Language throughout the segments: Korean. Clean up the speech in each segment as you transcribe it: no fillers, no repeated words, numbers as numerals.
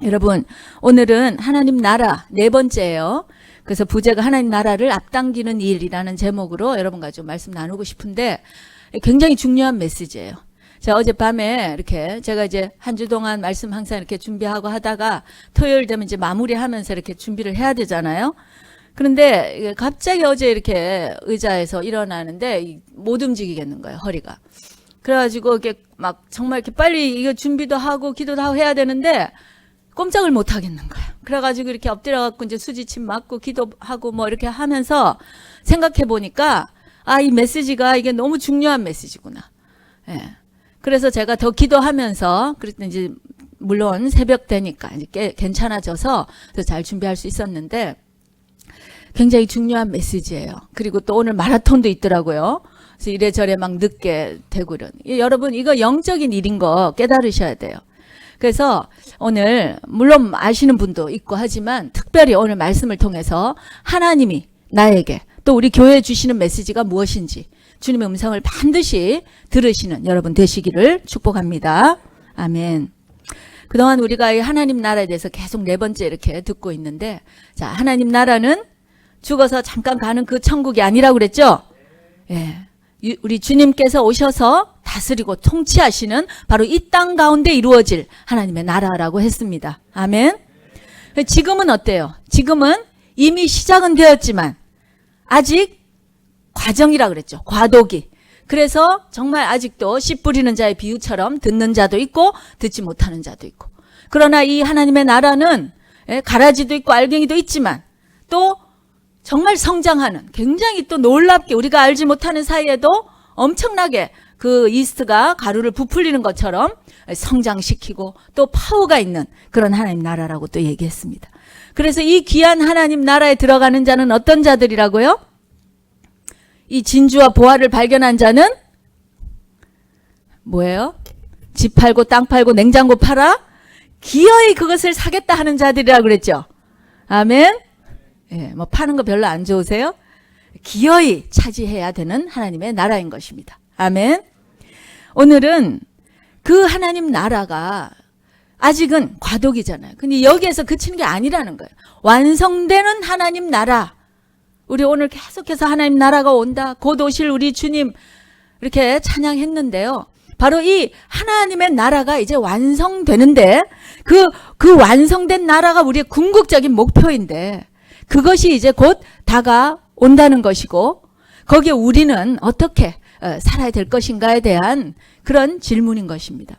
여러분, 오늘은 하나님 나라 네 번째예요. 그래서 부제가 하나님 나라를 앞당기는 일이라는 제목으로 여러분과 좀 말씀 나누고 싶은데 굉장히 중요한 메시지예요. 자, 어젯밤에 이렇게 제가 이제 한 주 동안 말씀 항상 이렇게 준비하고 하다가 토요일 되면 이제 마무리하면서 이렇게 준비를 해야 되잖아요. 그런데 갑자기 어제 이렇게 의자에서 일어나는데 못 움직이겠는 거예요, 허리가. 그래가지고 이렇게 막 정말 이렇게 빨리 이거 준비도 하고 기도도 하고 해야 되는데 꼼짝을 못 하겠는 거예요. 그래가지고 이렇게 엎드려갖고 이제 수지침 맞고 기도하고 뭐 이렇게 하면서 생각해 보니까 이 메시지가 이게 너무 중요한 메시지구나. 예. 그래서 제가 더 기도하면서 그랬더니 이제 물론 새벽 되니까 이제 괜찮아져서 잘 준비할 수 있었는데 굉장히 중요한 메시지예요. 그리고 또 오늘 마라톤도 있더라고요. 그래서 이래저래 막 늦게 되고 이런. 여러분 이거 영적인 일인 거 깨달으셔야 돼요. 그래서 오늘 물론 아시는 분도 있고 하지만 특별히 오늘 말씀을 통해서 하나님이 나에게 또 우리 교회에 주시는 메시지가 무엇인지 주님의 음성을 반드시 들으시는 여러분 되시기를 축복합니다. 아멘. 그동안 우리가 이 하나님 나라에 대해서 계속 네 번째 이렇게 듣고 있는데, 자, 하나님 나라는 죽어서 잠깐 가는 그 천국이 아니라고 그랬죠? 예. 우리 주님께서 오셔서 다스리고 통치하시는 바로 이 땅 가운데 이루어질 하나님의 나라라고 했습니다. 아멘. 지금은 어때요? 지금은 이미 시작은 되었지만 아직 과정이라 그랬죠. 과도기. 그래서 정말 아직도 씨 뿌리는 자의 비유처럼 듣는 자도 있고 듣지 못하는 자도 있고. 그러나 이 하나님의 나라는 가라지도 있고 알갱이도 있지만 또 정말 성장하는 굉장히 또 놀랍게 우리가 알지 못하는 사이에도 엄청나게 그 이스트가 가루를 부풀리는 것처럼 성장시키고 또 파워가 있는 그런 하나님 나라라고 또 얘기했습니다. 그래서 이 귀한 하나님 나라에 들어가는 자는 어떤 자들이라고요? 이 진주와 보화를 발견한 자는 뭐예요? 집 팔고 땅 팔고 냉장고 팔아 기어이 그것을 사겠다 하는 자들이라고 그랬죠. 아멘. 예, 뭐 파는 거 별로 안 좋으세요? 기어이 차지해야 되는 하나님의 나라인 것입니다. 아멘. 오늘은 그 하나님 나라가 아직은 과도기잖아요. 근데 여기에서 그치는 게 아니라는 거예요. 완성되는 하나님 나라. 우리 오늘 계속해서 하나님 나라가 온다. 곧 오실 우리 주님 이렇게 찬양했는데요. 바로 이 하나님의 나라가 이제 완성되는데 그 완성된 나라가 우리의 궁극적인 목표인데 그것이 이제 곧 다가온다는 것이고 거기에 우리는 어떻게 살아야 될 것인가에 대한 그런 질문인 것입니다.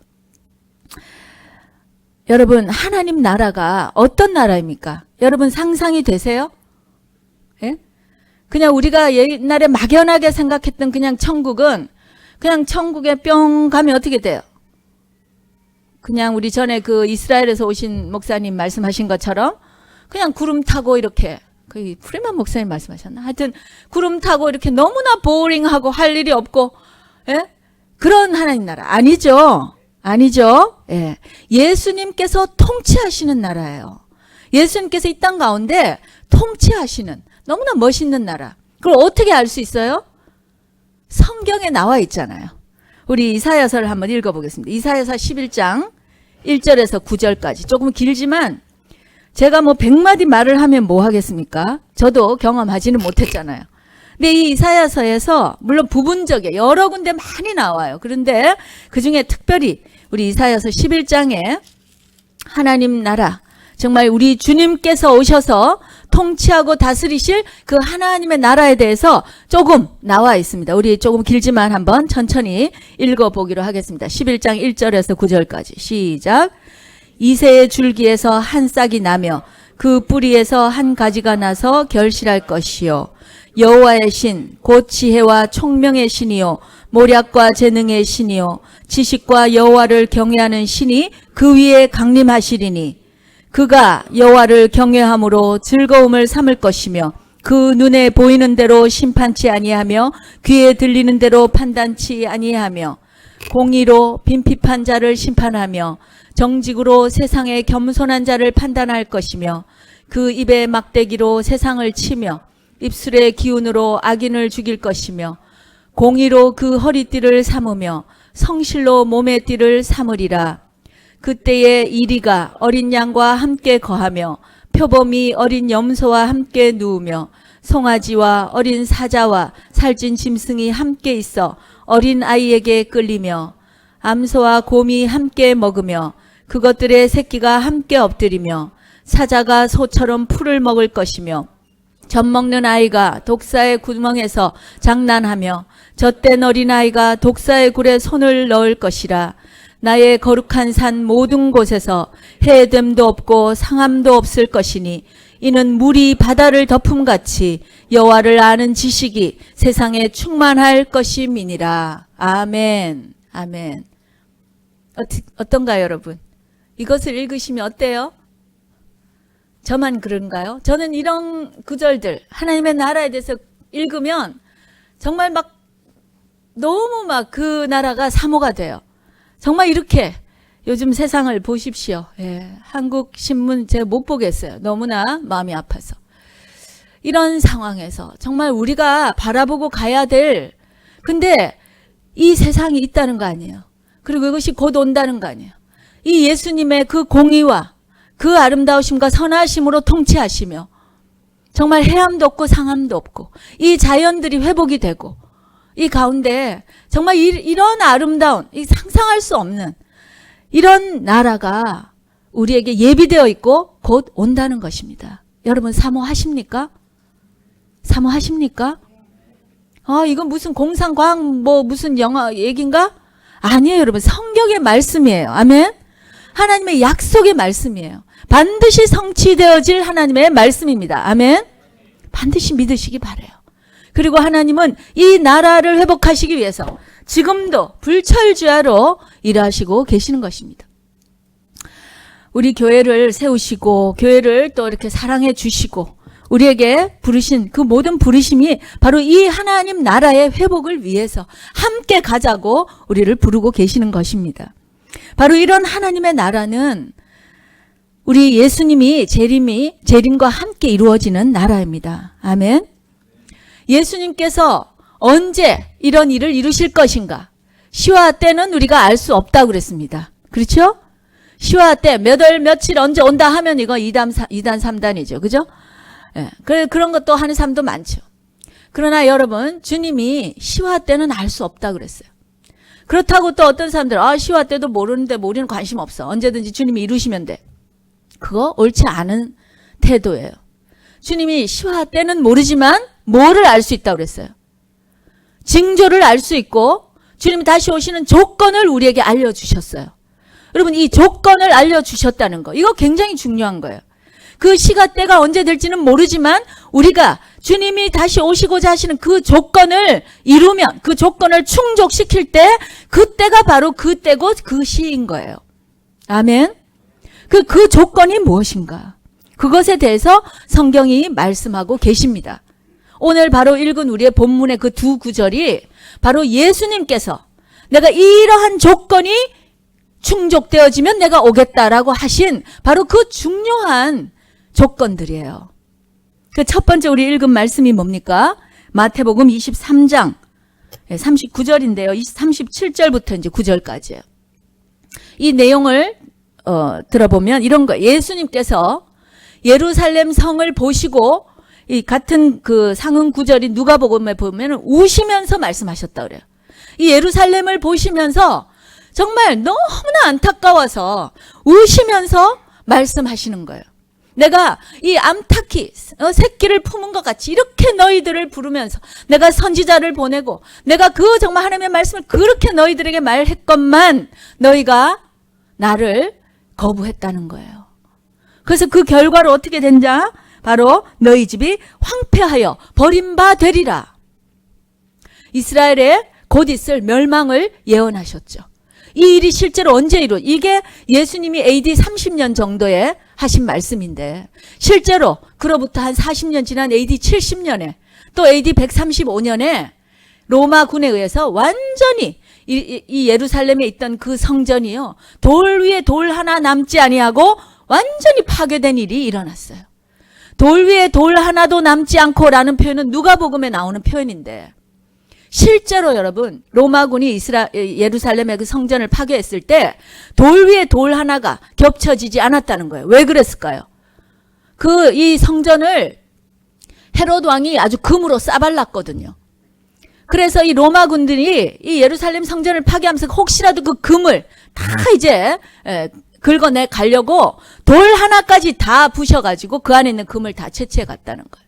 여러분 하나님 나라가 어떤 나라입니까? 여러분 상상이 되세요? 예? 그냥 우리가 옛날에 막연하게 생각했던 그냥 천국은 그냥 천국에 뿅 가면 어떻게 돼요? 그냥 우리 전에 그 이스라엘에서 오신 목사님 말씀하신 것처럼 그냥 구름 타고 이렇게 그 프리만 목사님 말씀하셨나? 하여튼 구름 타고 이렇게 너무나 보링하고 할 일이 없고 예? 그런 하나님 나라 아니죠. 아니죠. 예. 예수님께서 통치하시는 나라예요. 예수님께서 이 땅 가운데 통치하시는 너무나 멋있는 나라. 그걸 어떻게 알 수 있어요? 성경에 나와 있잖아요. 우리 이사야서를 한번 읽어보겠습니다. 이사야서 11장 1절에서 9절까지 조금 길지만 제가 뭐 100마디 말을 하면 뭐 하겠습니까? 저도 경험하지는 못했잖아요. 근데 이 이사야서에서 물론 부분적이에요. 여러 군데 많이 나와요. 그런데 그중에 특별히 우리 이사야서 11장에 하나님 나라 정말 우리 주님께서 오셔서 통치하고 다스리실 그 하나님의 나라에 대해서 조금 나와 있습니다. 우리 조금 길지만 한번 천천히 읽어보기로 하겠습니다. 11장 1절에서 9절까지 시작. 이새의 줄기에서 한 싹이 나며 그 뿌리에서 한 가지가 나서 결실할 것이요. 여호와의 신, 곧 지혜와 총명의 신이요. 모략과 재능의 신이요. 지식과 여호와를 경외하는 신이 그 위에 강림하시리니 그가 여호와를 경외함으로 즐거움을 삼을 것이며 그 눈에 보이는 대로 심판치 아니하며 귀에 들리는 대로 판단치 아니하며 공의로 빈핍한 자를 심판하며 정직으로 세상의 겸손한 자를 판단할 것이며 그 입의 막대기로 세상을 치며 입술의 기운으로 악인을 죽일 것이며 공의로 그 허리띠를 삼으며 성실로 몸의 띠를 삼으리라. 그때에 이리가 어린 양과 함께 거하며 표범이 어린 염소와 함께 누우며 송아지와 어린 사자와 살찐 짐승이 함께 있어 어린 아이에게 끌리며 암소와 곰이 함께 먹으며 그것들의 새끼가 함께 엎드리며 사자가 소처럼 풀을 먹을 것이며 젖 먹는 아이가 독사의 구멍에서 장난하며 젖된 어린아이가 독사의 굴에 손을 넣을 것이라. 나의 거룩한 산 모든 곳에서 해됨도 없고 상함도 없을 것이니 이는 물이 바다를 덮음같이 여호와를 아는 지식이 세상에 충만할 것임이니라. 아멘. 아멘. 어떤가요, 여러분? 이것을 읽으시면 어때요? 저만 그런가요? 저는 이런 구절들, 하나님의 나라에 대해서 읽으면 정말 막 너무 막 그 나라가 사모가 돼요. 정말 이렇게 요즘 세상을 보십시오. 예, 한국 신문 제가 못 보겠어요. 너무나 마음이 아파서. 이런 상황에서 정말 우리가 바라보고 가야 될, 근데 이 세상이 있다는 거 아니에요. 그리고 이것이 곧 온다는 거 아니에요. 이 예수님의 그 공의와 그 아름다우심과 선하심으로 통치하시며 정말 해함도 없고 상함도 없고 이 자연들이 회복이 되고 이 가운데 정말 이런 아름다운, 상상할 수 없는 이런 나라가 우리에게 예비되어 있고 곧 온다는 것입니다. 여러분 사모하십니까? 사모하십니까? 이건 무슨 공상과학 무슨 영화 얘기인가? 아니에요, 여러분. 성경의 말씀이에요. 아멘. 하나님의 약속의 말씀이에요. 반드시 성취되어질 하나님의 말씀입니다. 아멘. 반드시 믿으시기 바라요. 그리고 하나님은 이 나라를 회복하시기 위해서 지금도 불철주야로 일하시고 계시는 것입니다. 우리 교회를 세우시고 교회를 또 이렇게 사랑해 주시고 우리에게 부르신 그 모든 부르심이 바로 이 하나님 나라의 회복을 위해서 함께 가자고 우리를 부르고 계시는 것입니다. 바로 이런 하나님의 나라는 우리 예수님이 재림과 함께 이루어지는 나라입니다. 아멘. 예수님께서 언제 이런 일을 이루실 것인가? 시와 때는 우리가 알 수 없다고 그랬습니다. 그렇죠? 시와 때 몇 월 며칠 언제 온다 하면 이거 2단 3단이죠. 그죠? 예, 그런 것도 하는 사람도 많죠. 그러나 여러분, 주님이 시와 때는 알 수 없다고 그랬어요. 그렇다고 또 어떤 사람들은 시와 때도 모르는데 우리는 관심 없어. 언제든지 주님이 이루시면 돼. 그거 옳지 않은 태도예요. 주님이 시와 때는 모르지만 뭐를 알 수 있다고 그랬어요. 징조를 알 수 있고 주님이 다시 오시는 조건을 우리에게 알려주셨어요. 여러분, 이 조건을 알려주셨다는 거, 이거 굉장히 중요한 거예요. 그 시가 때가 언제 될지는 모르지만 우리가 주님이 다시 오시고자 하시는 그 조건을 이루면, 그 조건을 충족시킬 때 그때가 바로 그 때고 그 시인 거예요. 아멘. 그 조건이 무엇인가? 그것에 대해서 성경이 말씀하고 계십니다. 오늘 바로 읽은 우리의 본문의 그 두 구절이 바로 예수님께서 내가 이러한 조건이 충족되어지면 내가 오겠다라고 하신 바로 그 중요한 조건들이에요. 그 첫 번째 우리 읽은 말씀이 뭡니까? 마태복음 23장 39절인데요. 37절부터 이제 9절까지예요. 이 내용을 들어보면 이런 거, 예수님께서 예루살렘 성을 보시고 이 같은 그 상응 구절이 누가복음에 보면 우시면서 말씀하셨다 그래요. 이 예루살렘을 보시면서 정말 너무나 안타까워서 우시면서 말씀하시는 거예요. 내가 이 암탉이 새끼를 품은 것 같이 이렇게 너희들을 부르면서 내가 선지자를 보내고 내가 그 정말 하나님의 말씀을 그렇게 너희들에게 말했건만 너희가 나를 거부했다는 거예요. 그래서 그 결과로 어떻게 된자? 바로 너희 집이 황폐하여 버림바 되리라. 이스라엘에 곧 있을 멸망을 예언하셨죠. 이 일이 실제로 언제 이게 예수님이 AD 30년 정도에 하신 말씀인데 실제로 그로부터 한 40년 지난 AD 70년에 또 AD 135년에 로마군에 의해서 완전히 이 예루살렘에 있던 그 성전이요, 돌 위에 돌 하나 남지 아니하고 완전히 파괴된 일이 일어났어요. 돌 위에 돌 하나도 남지 않고라는 표현은 누가복음에 나오는 표현인데 실제로 여러분 로마군이 예루살렘의 그 성전을 파괴했을 때 돌 위에 돌 하나가 겹쳐지지 않았다는 거예요. 왜 그랬을까요? 이 성전을 헤롯 왕이 아주 금으로 싸발랐거든요. 그래서 이 로마군들이 이 예루살렘 성전을 파괴하면서 혹시라도 그 금을 다 이제 긁어내 가려고 돌 하나까지 다 부셔가지고 그 안에 있는 금을 다 채취해 갔다는 거예요.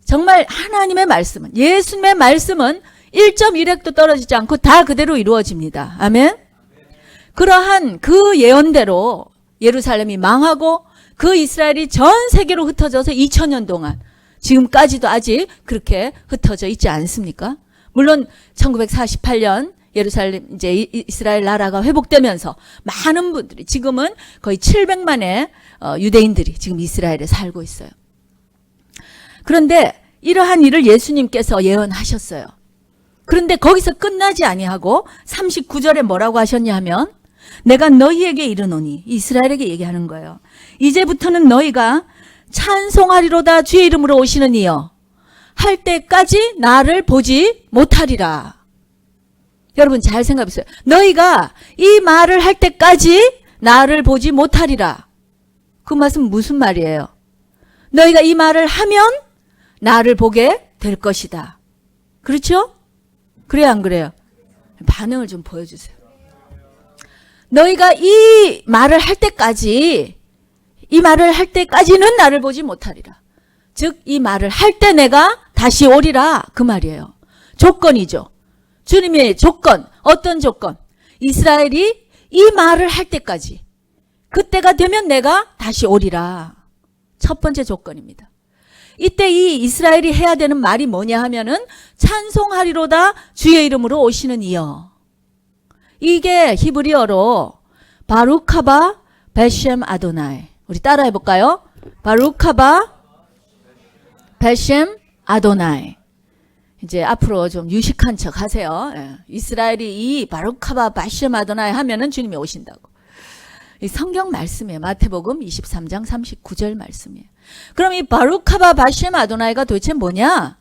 정말 하나님의 말씀은, 예수님의 말씀은 1.1획도 떨어지지 않고 다 그대로 이루어집니다. 아멘. 그러한 그 예언대로 예루살렘이 망하고 그 이스라엘이 전 세계로 흩어져서 2000년 동안 지금까지도 아직 그렇게 흩어져 있지 않습니까? 물론 1948년 예루살렘 이제 이스라엘 나라가 회복되면서 많은 분들이, 지금은 거의 700만의 유대인들이 지금 이스라엘에 살고 있어요. 그런데 이러한 일을 예수님께서 예언하셨어요. 그런데 거기서 끝나지 아니하고 39절에 뭐라고 하셨냐 하면, 내가 너희에게 이르노니, 이스라엘에게 얘기하는 거예요. 이제부터는 너희가 찬송하리로다 주의 이름으로 오시는 이여 할 때까지 나를 보지 못하리라. 여러분 잘 생각해보세요. 너희가 이 말을 할 때까지 나를 보지 못하리라. 그 말은 무슨 말이에요? 너희가 이 말을 하면 나를 보게 될 것이다. 그렇죠? 그래요, 안 그래요? 반응을 좀 보여주세요. 너희가 이 말을 할 때까지, 이 말을 할 때까지는 나를 보지 못하리라. 즉 이 말을 할 때 내가 다시 오리라, 그 말이에요. 조건이죠. 주님의 조건, 어떤 조건? 이스라엘이 이 말을 할 때까지, 그때가 되면 내가 다시 오리라. 첫 번째 조건입니다. 이때 이 이스라엘이 해야 되는 말이 뭐냐 하면은 찬송하리로다 주의 이름으로 오시는 이여. 이게 히브리어로 바루카바 베셴 아도나이. 우리 따라해 볼까요? 바루카바 베셴 아도나이. 이제 앞으로 좀 유식한 척 하세요. 이스라엘이 이 바루카바 베셴 아도나이 하면은 주님이 오신다고. 이 성경 말씀이에요. 마태복음 23장 39절 말씀이에요. 그럼 이 바루카바 베셴 아도나이가 도대체 뭐냐?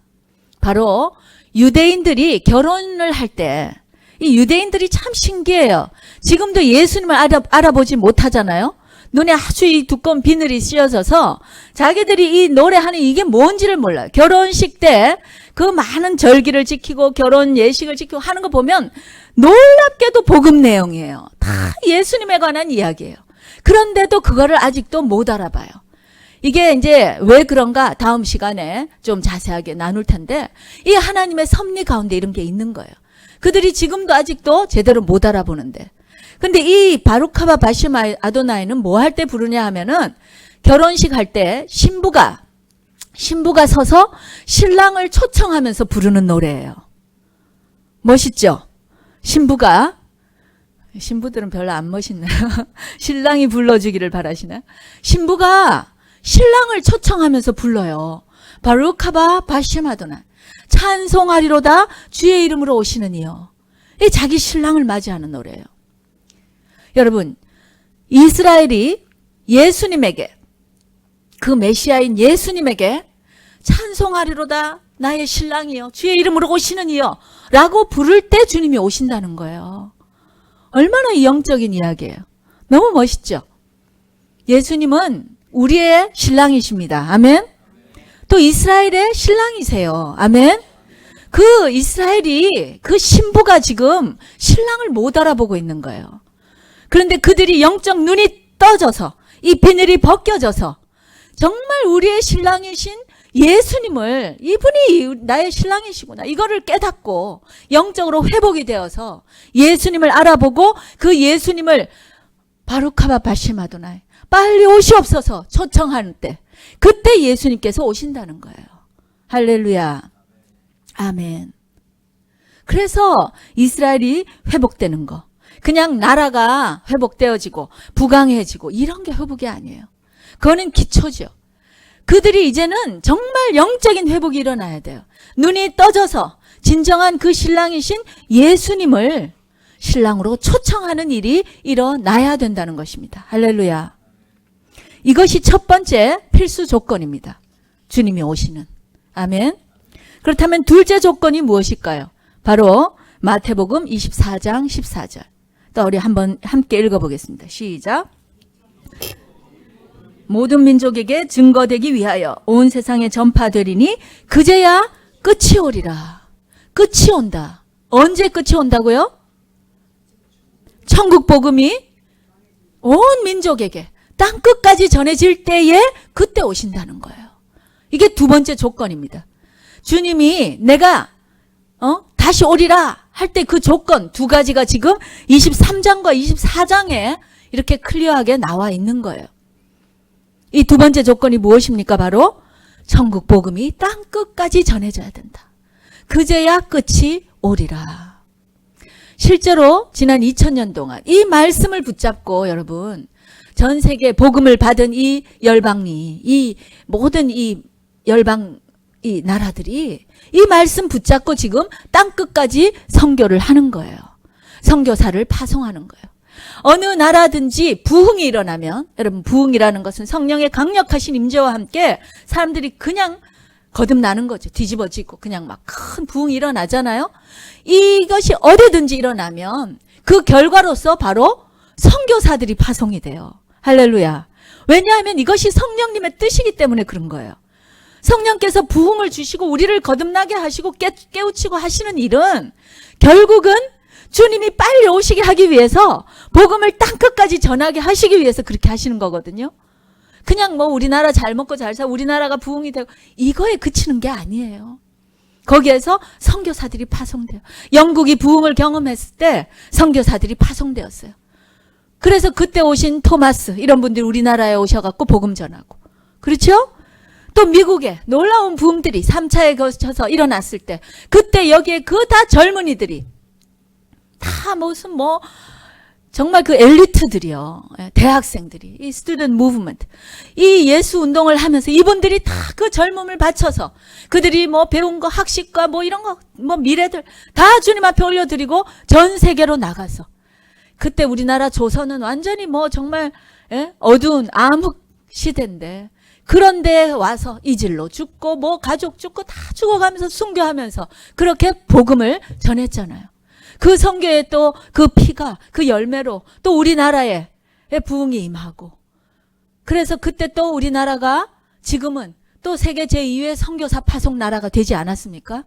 바로 유대인들이 결혼을 할 때, 이 유대인들이 참 신기해요. 지금도 예수님을 알아보지 못하잖아요. 눈에 아주 이 두꺼운 비늘이 씌어져서 자기들이 이 노래하는 이게 뭔지를 몰라요. 결혼식 때 그 많은 절기를 지키고 결혼 예식을 지키고 하는 거 보면 놀랍게도 복음 내용이에요. 다 예수님에 관한 이야기예요. 그런데도 그거를 아직도 못 알아봐요. 이게 이제 왜 그런가 다음 시간에 좀 자세하게 나눌 텐데, 이 하나님의 섭리 가운데 이런 게 있는 거예요. 그들이 지금도 아직도 제대로 못 알아보는데. 근데 이 바루카바 베셴 아도나이는 뭐 할 때 부르냐 하면은 결혼식 할 때 신부가 서서 신랑을 초청하면서 부르는 노래예요. 멋있죠? 신부들은 별로 안 멋있네요. 신랑이 불러주기를 바라시나? 신부가 신랑을 초청하면서 불러요. 바루카바 베셴 아도나이. 찬송하리로다 주의 이름으로 오시는 이여. 이 자기 신랑을 맞이하는 노래예요. 여러분, 이스라엘이 예수님에게, 그 메시아인 예수님에게 찬송하리로다 나의 신랑이여 주의 이름으로 오시는 이여 라고 부를 때 주님이 오신다는 거예요. 얼마나 영적인 이야기예요. 너무 멋있죠? 예수님은 우리의 신랑이십니다. 아멘. 또 이스라엘의 신랑이세요. 아멘. 그 이스라엘이, 그 신부가 지금 신랑을 못 알아보고 있는 거예요. 그런데 그들이 영적 눈이 떠져서, 이 비늘이 벗겨져서 정말 우리의 신랑이신 예수님을, 이분이 나의 신랑이시구나, 이거를 깨닫고 영적으로 회복이 되어서 예수님을 알아보고 그 예수님을 바루카바 베셴 아도나이 빨리 오시옵소서 초청하는 때, 그때 예수님께서 오신다는 거예요. 할렐루야. 아멘. 그래서 이스라엘이 회복되는 거, 그냥 나라가 회복되어지고 부강해지고 이런 게 회복이 아니에요. 그거는 기초죠. 그들이 이제는 정말 영적인 회복이 일어나야 돼요. 눈이 떠져서 진정한 그 신랑이신 예수님을 신랑으로 초청하는 일이 일어나야 된다는 것입니다. 할렐루야. 이것이 첫 번째 필수 조건입니다. 주님이 오시는. 아멘. 그렇다면 둘째 조건이 무엇일까요? 바로 마태복음 24장 14절. 또 우리 한번 함께 읽어보겠습니다. 시작. 모든 민족에게 증거되기 위하여 온 세상에 전파되리니 그제야 끝이 오리라. 끝이 온다. 언제 끝이 온다고요? 천국 복음이 온 민족에게 땅 끝까지 전해질 때에 그때 오신다는 거예요. 이게 두 번째 조건입니다. 주님이 내가 다시 오리라 할 때 그 조건 두 가지가 지금 23장과 24장에 이렇게 클리어하게 나와 있는 거예요. 이 두 번째 조건이 무엇입니까? 바로 천국 복음이 땅 끝까지 전해져야 된다. 그제야 끝이 오리라. 실제로 지난 2000년 동안 이 말씀을 붙잡고 여러분 전 세계 복음을 받은 이 열방이 이 모든 이 열방 이 나라들이 이 말씀 붙잡고 지금 땅 끝까지 선교를 하는 거예요. 선교사를 파송하는 거예요. 어느 나라든지 부흥이 일어나면 여러분 부흥이라는 것은 성령의 강력하신 임재와 함께 사람들이 그냥 거듭나는 거죠. 뒤집어지고 그냥 막 큰 부흥이 일어나잖아요. 이것이 어디든지 일어나면 그 결과로서 바로 선교사들이 파송이 돼요. 할렐루야. 왜냐하면 이것이 성령님의 뜻이기 때문에 그런 거예요. 성령께서 부흥을 주시고 우리를 거듭나게 하시고 깨우치고 하시는 일은 결국은 주님이 빨리 오시게 하기 위해서 복음을 땅끝까지 전하게 하시기 위해서 그렇게 하시는 거거든요. 그냥 뭐 우리나라 잘 먹고 잘 살고 우리나라가 부흥이 되고 이거에 그치는 게 아니에요. 거기에서 선교사들이 파송돼요. 영국이 부흥을 경험했을 때 선교사들이 파송되었어요. 그래서 그때 오신 토마스 이런 분들이 우리나라에 오셔갖고 복음 전하고 그렇죠? 또 미국에 놀라운 부흥들이 3차에 거쳐서 일어났을 때 그때 여기에 그 다 젊은이들이 다 무슨 뭐 정말 그 엘리트들이요. 대학생들이 이 스튜던트 무브먼트 이 예수 운동을 하면서 이분들이 다 그 젊음을 바쳐서 그들이 뭐 배운 거 학식과 뭐 이런 거 뭐 미래들 다 주님 앞에 올려드리고 전 세계로 나가서 그때 우리나라 조선은 완전히 뭐 정말 어두운 암흑 시대인데 그런데 와서 이질로 죽고 뭐 가족 죽고 다 죽어가면서 순교하면서 그렇게 복음을 전했잖아요. 그 선교에 또 그 피가 그 열매로 또 우리나라에 부흥이 임하고 그래서 그때 또 우리나라가 지금은 또 세계 제2의 선교사 파송 나라가 되지 않았습니까?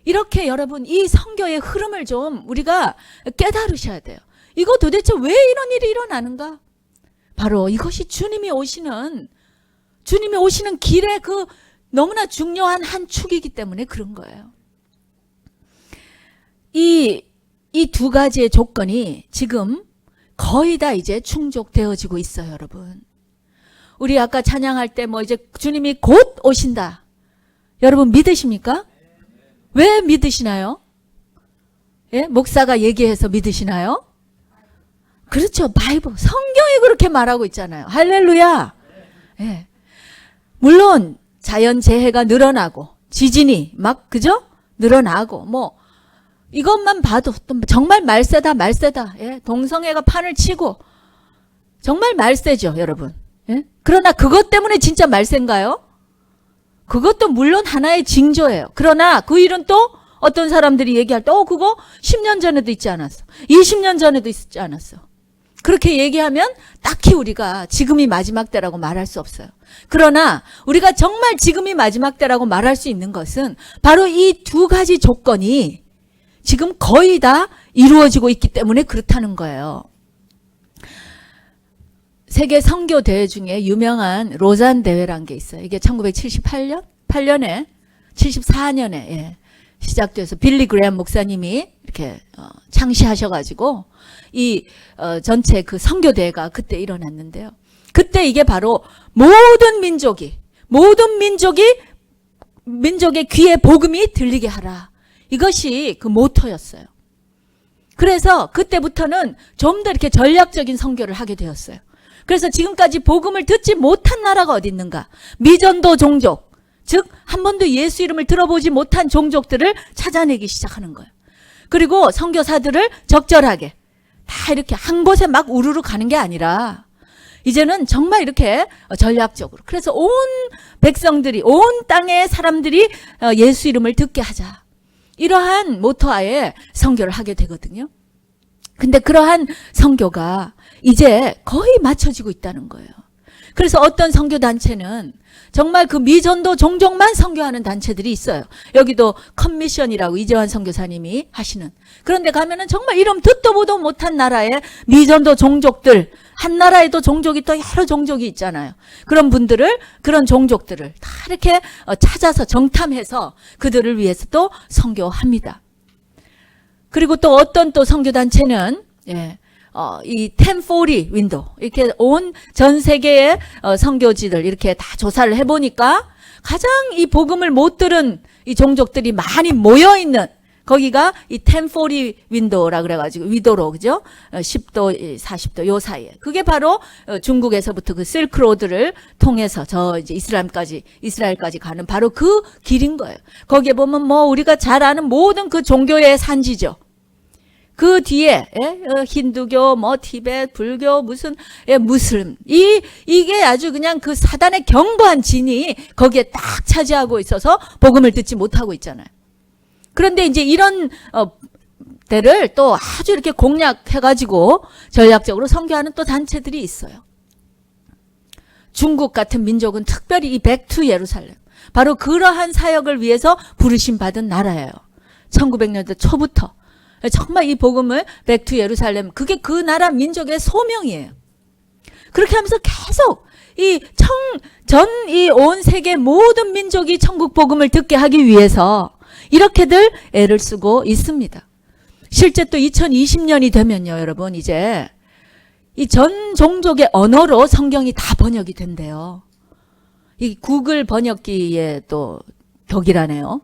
이렇게 여러분 이 선교의 흐름을 좀 우리가 깨달으셔야 돼요. 이거 도대체 왜 이런 일이 일어나는가? 바로 이것이 주님이 오시는 길의 그 너무나 중요한 한 축이기 때문에 그런 거예요. 이 두 가지의 조건이 지금 거의 다 이제 충족되어지고 있어요, 여러분. 우리 아까 찬양할 때 뭐 이제 주님이 곧 오신다. 여러분 믿으십니까? 왜 믿으시나요? 예? 목사가 얘기해서 믿으시나요? 그렇죠. 바이블, 성경이 그렇게 말하고 있잖아요. 할렐루야. 예. 물론 자연재해가 늘어나고 지진이 막 그죠? 늘어나고 뭐 이것만 봐도 또 정말 말세다. 예? 동성애가 판을 치고 정말 말세죠, 여러분. 예? 그러나 그것 때문에 진짜 말세인가요? 그것도 물론 하나의 징조예요. 그러나 그 일은 또 어떤 사람들이 얘기할 때 그거 10년 전에도 있지 않았어. 20년 전에도 있지 않았어. 그렇게 얘기하면 딱히 우리가 지금이 마지막 때라고 말할 수 없어요. 그러나 우리가 정말 지금이 마지막 때라고 말할 수 있는 것은 바로 이 두 가지 조건이 지금 거의 다 이루어지고 있기 때문에 그렇다는 거예요. 세계 선교 대회 중에 유명한 로잔 대회라는 게 있어요. 이게 1978년에 74년에 시작돼서 빌리 그레엄 목사님이 이렇게 창시하셔가지고 이 전체 그 선교 대회가 그때 일어났는데요. 그때 이게 바로 모든 민족의 귀에 복음이 들리게 하라. 이것이 그 모토였어요. 그래서 그때부터는 좀 더 이렇게 전략적인 선교를 하게 되었어요. 그래서 지금까지 복음을 듣지 못한 나라가 어디 있는가? 미전도 종족, 즉 한 번도 예수 이름을 들어보지 못한 종족들을 찾아내기 시작하는 거예요. 그리고 선교사들을 적절하게 다 이렇게 한 곳에 막 우르르 가는 게 아니라 이제는 정말 이렇게 전략적으로. 그래서 온 백성들이, 온 땅의 사람들이 예수 이름을 듣게 하자. 이러한 모토하에 선교를 하게 되거든요. 근데 그러한 선교가 이제 거의 맞춰지고 있다는 거예요. 그래서 어떤 선교단체는 정말 그 미전도 종족만 선교하는 단체들이 있어요. 여기도 컴미션이라고 이재환 선교사님이 하시는. 그런데 가면은 정말 이름 듣도 보도 못한 나라의 미전도 종족들, 한 나라에도 종족이 또 여러 종족이 있잖아요. 그런 분들을, 그런 종족들을 다 이렇게 찾아서 정탐해서 그들을 위해서 또 선교합니다. 그리고 또 어떤 또 선교단체는 이 1040 윈도우 이렇게 온 전 세계의 선교지들 이렇게 다 조사를 해보니까 가장 이 복음을 못 들은 이 종족들이 많이 모여 있는 거기가 이 1040 윈도우라 그래가지고 위도로 그죠? 10도, 40도 요 사이에 그게 바로 중국에서부터 그 실크로드를 통해서 저 이제 이스라엘까지 가는 바로 그 길인 거예요. 거기에 보면 뭐 우리가 잘 아는 모든 그 종교의 산지죠. 그 뒤에 힌두교, 뭐 티베트, 불교, 무슨 무슬림 이게 아주 그냥 그 사단의 견고한 진이 거기에 딱 차지하고 있어서 복음을 듣지 못하고 있잖아요. 그런데 이제 이런 데를 또 아주 이렇게 공략해가지고 전략적으로 선교하는 또 단체들이 있어요. 중국 같은 민족은 특별히 이 백투 예루살렘 바로 그러한 사역을 위해서 부르심 받은 나라예요. 1900년대 초부터. 정말 이 복음을 백투 예루살렘 그게 그 나라 민족의 소명이에요. 그렇게 하면서 계속 이 온 세계 모든 민족이 천국 복음을 듣게 하기 위해서 이렇게들 애를 쓰고 있습니다. 실제 또 2020년이 되면요, 여러분 이제 이 전 종족의 언어로 성경이 다 번역이 된대요. 이 구글 번역기에 또 격이라네요.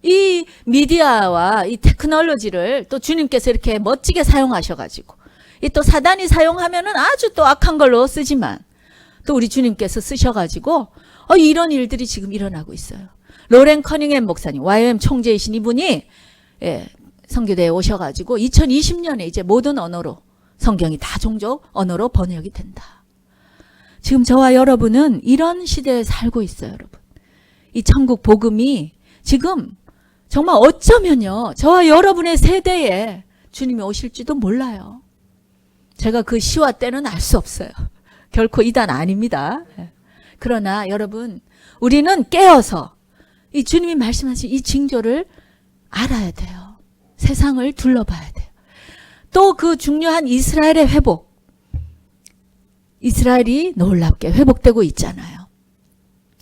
이 미디어와 이 테크놀로지를 또 주님께서 이렇게 멋지게 사용하셔가지고 이 또 사단이 사용하면은 아주 또 악한 걸로 쓰지만 또 우리 주님께서 쓰셔가지고 이런 일들이 지금 일어나고 있어요. 로렌 커닝햄 목사님, YM 총재이신 이분이 선교대에 오셔가지고 2020년에 이제 모든 언어로 성경이 다 종족 언어로 번역이 된다. 지금 저와 여러분은 이런 시대에 살고 있어요, 여러분. 이 천국 복음이 지금 정말 어쩌면요, 저와 여러분의 세대에 주님이 오실지도 몰라요. 제가 그 시와 때는 알 수 없어요. 결코 이단 아닙니다. 그러나 여러분, 우리는 깨어서 이 주님이 말씀하신 이 징조를 알아야 돼요. 세상을 둘러봐야 돼요. 또 그 중요한 이스라엘의 회복. 이스라엘이 놀랍게 회복되고 있잖아요.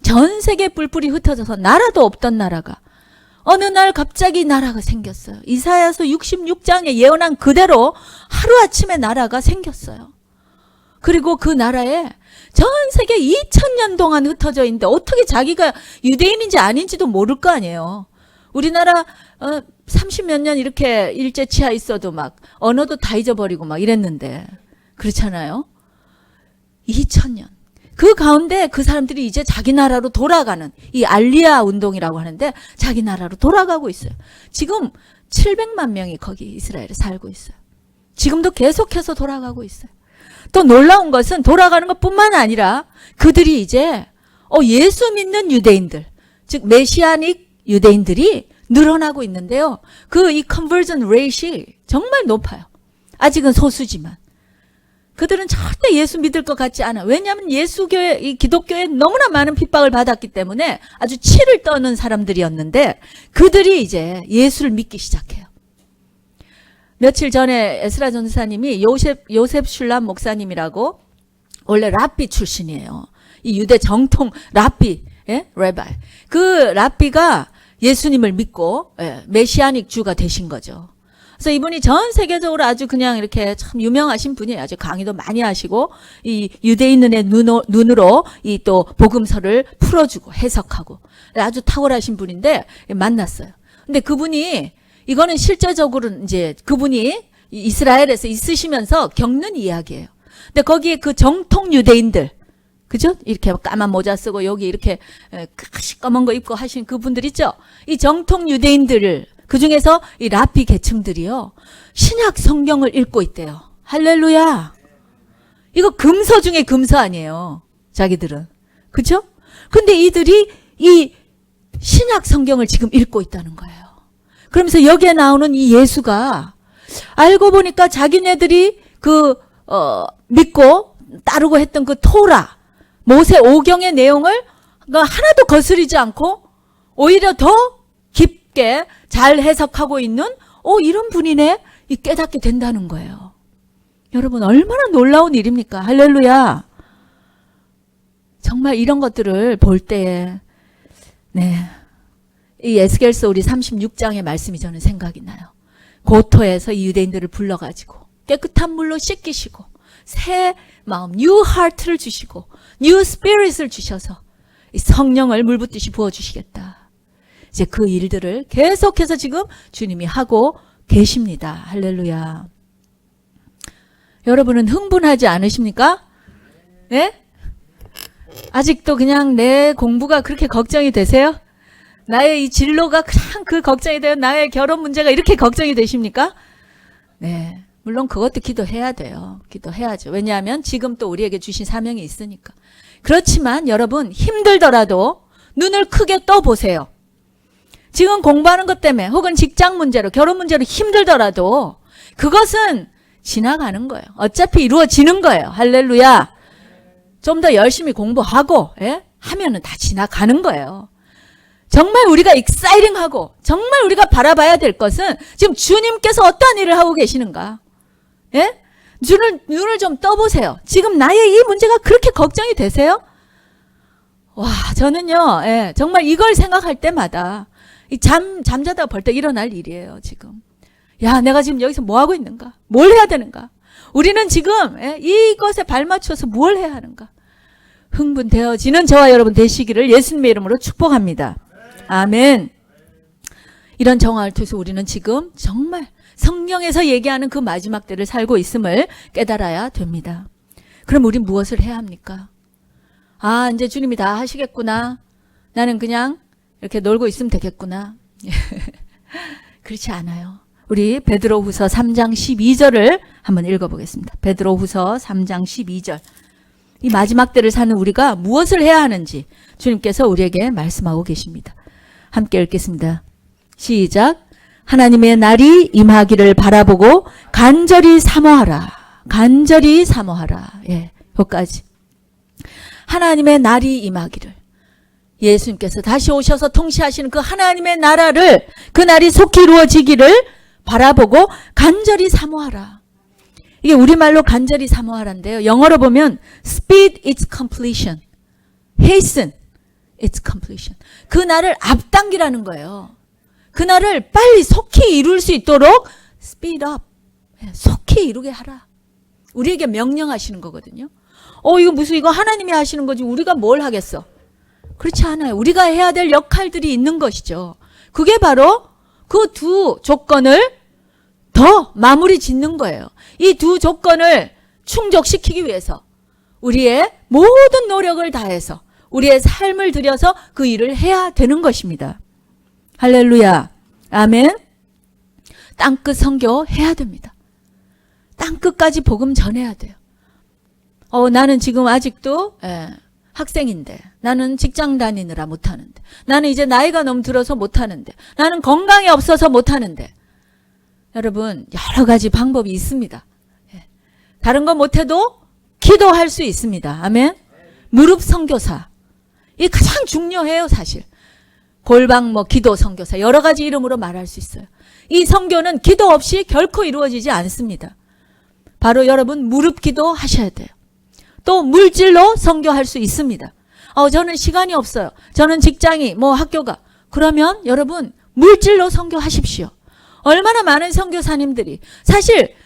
전 세계 뿔뿔이 흩어져서 나라도 없던 나라가 어느 날 갑자기 나라가 생겼어요. 이사야서 66장에 예언한 그대로 하루아침에 나라가 생겼어요. 그리고 그 나라에 전 세계 2000년 동안 흩어져 있는데 어떻게 자기가 유대인인지 아닌지도 모를 거 아니에요. 우리나라 30몇 년 이렇게 일제 치하 있어도 막 언어도 다 잊어버리고 막 이랬는데 그렇잖아요. 2000년. 그 가운데 그 사람들이 이제 자기 나라로 돌아가는 이 알리아 운동이라고 하는데 자기 나라로 돌아가고 있어요. 지금 700만 명이 거기 이스라엘에 살고 있어요. 지금도 계속해서 돌아가고 있어요. 또 놀라운 것은 돌아가는 것뿐만 아니라 그들이 이제 예수 믿는 유대인들, 즉 메시아닉 유대인들이 늘어나고 있는데요. 이 컨버전 레이트이 정말 높아요. 아직은 소수지만. 그들은 절대 예수 믿을 것 같지 않아. 왜냐하면 예수교회, 이 기독교에 너무나 많은 핍박을 받았기 때문에 아주 치를 떠는 사람들이었는데 그들이 이제 예수를 믿기 시작해요. 며칠 전에 에스라 전사님이 요셉 슐람 목사님이라고 원래 랍비 출신이에요. 이 유대 정통 랍비, 레바이. 그 랍비가 예수님을 믿고 메시아닉 주가 되신 거죠. 그래서 이분이 전 세계적으로 아주 그냥 이렇게 참 유명하신 분이에요. 아주 강의도 많이 하시고 이 유대인의 눈으로 이 또 복음서를 풀어주고 해석하고 아주 탁월하신 분인데 만났어요. 근데 그분이 이거는 실제적으로 이제 그분이 이스라엘에서 있으시면서 겪는 이야기예요. 근데 거기에 그 정통 유대인들, 그죠? 이렇게 까만 모자 쓰고 여기 이렇게 까만 거 입고 하신 그분들 있죠? 이 정통 유대인들을 그 중에서 이 랍비 계층들이요. 신약 성경을 읽고 있대요. 할렐루야. 이거 금서 중에 금서 아니에요. 자기들은. 그죠? 근데 이들이 이 신약 성경을 지금 읽고 있다는 거예요. 그러면서 여기에 나오는 이 예수가 알고 보니까 자기네들이 믿고 따르고 했던 그 토라, 모세 오경의 내용을 하나도 거스르지 않고 오히려 더 깊게 잘 해석하고 있는 이런 분이네, 이 깨닫게 된다는 거예요. 여러분 얼마나 놀라운 일입니까? 할렐루야. 정말 이런 것들을 볼 때에 이 에스겔서 우리 36장의 말씀이 저는 생각이 나요. 고토에서 이 유대인들을 불러가지고 깨끗한 물로 씻기시고 새 마음, new heart를 주시고 new spirit을 주셔서 이 성령을 물 붓듯이 부어주시겠다. 이제 그 일들을 계속해서 지금 주님이 하고 계십니다. 할렐루야. 여러분은 흥분하지 않으십니까? 네? 아직도 그냥 내 공부가 그렇게 걱정이 되세요? 나의 이 진로가 그냥 그 걱정이 돼요? 나의 결혼 문제가 이렇게 걱정이 되십니까? 네. 물론 그것도 기도해야 돼요. 기도해야죠. 왜냐하면 지금 또 우리에게 주신 사명이 있으니까. 그렇지만 여러분 힘들더라도 눈을 크게 떠보세요. 지금 공부하는 것 때문에 혹은 직장 문제로 결혼 문제로 힘들더라도 그것은 지나가는 거예요. 어차피 이루어지는 거예요. 할렐루야. 좀 더 열심히 공부하고 하면은 다 지나가는 거예요. 정말 우리가 익사이팅하고 정말 우리가 바라봐야 될 것은 지금 주님께서 어떠한 일을 하고 계시는가. 눈을 좀 떠보세요. 지금 나의 이 문제가 그렇게 걱정이 되세요? 와, 저는요, 정말 이걸 생각할 때마다 잠자다가 벌떡 일어날 일이에요, 지금. 야, 내가 지금 여기서 뭐 하고 있는가? 뭘 해야 되는가? 우리는 지금 이것에 발맞춰서 뭘 해야 하는가? 흥분되어지는 저와 여러분 되시기를 예수님의 이름으로 축복합니다. 아멘. 이런 정황을 통해서 우리는 지금 정말 성경에서 얘기하는 그 마지막 때를 살고 있음을 깨달아야 됩니다. 그럼 우린 무엇을 해야 합니까? 아, 이제 주님이 다 하시겠구나. 나는 그냥 이렇게 놀고 있으면 되겠구나. 그렇지 않아요. 우리 베드로후서 3장 12절을 한번 읽어보겠습니다. 베드로후서 3장 12절. 이 마지막 때를 사는 우리가 무엇을 해야 하는지 주님께서 우리에게 말씀하고 계십니다. 함께 읽겠습니다. 시작. 하나님의 날이 임하기를 바라보고 간절히 사모하라. 간절히 사모하라. 여기까지. 하나님의 날이 임하기를. 예수님께서 다시 오셔서 통치하시는 그 하나님의 나라를, 그 날이 속히 이루어지기를 바라보고 간절히 사모하라. 이게 우리말로 간절히 사모하라인데요. 영어로 보면 speed its completion, hasten its completion. 그 날을 앞당기라는 거예요. 그 날을 빨리 속히 이룰 수 있도록 speed up, 속히 이루게 하라. 우리에게 명령하시는 거거든요. 이거 하나님이 하시는 거지 우리가 뭘 하겠어? 그렇지 않아요. 우리가 해야 될 역할들이 있는 것이죠. 그게 바로 그 두 조건을 더 마무리 짓는 거예요. 이 두 조건을 충족시키기 위해서 우리의 모든 노력을 다해서 우리의 삶을 들여서 그 일을 해야 되는 것입니다. 할렐루야. 아멘. 땅끝 선교 해야 됩니다. 땅끝까지 복음 전해야 돼요. 나는 지금 아직도 학생인데, 나는 직장 다니느라 못하는데, 나는 이제 나이가 너무 들어서 못하는데, 나는 건강이 없어서 못하는데. 여러분 여러 가지 방법이 있습니다. 다른 거 못해도 기도할 수 있습니다. 아멘. 무릎 선교사, 이게 가장 중요해요. 사실 골방 기도 선교사, 여러 가지 이름으로 말할 수 있어요. 이 선교는 기도 없이 결코 이루어지지 않습니다. 바로 여러분 무릎 기도 하셔야 돼요. 또 물질로 선교할 수 있습니다. 저는 시간이 없어요. 저는 직장이 학교가. 그러면 여러분 물질로 선교하십시오. 얼마나 많은 선교사님들이 사실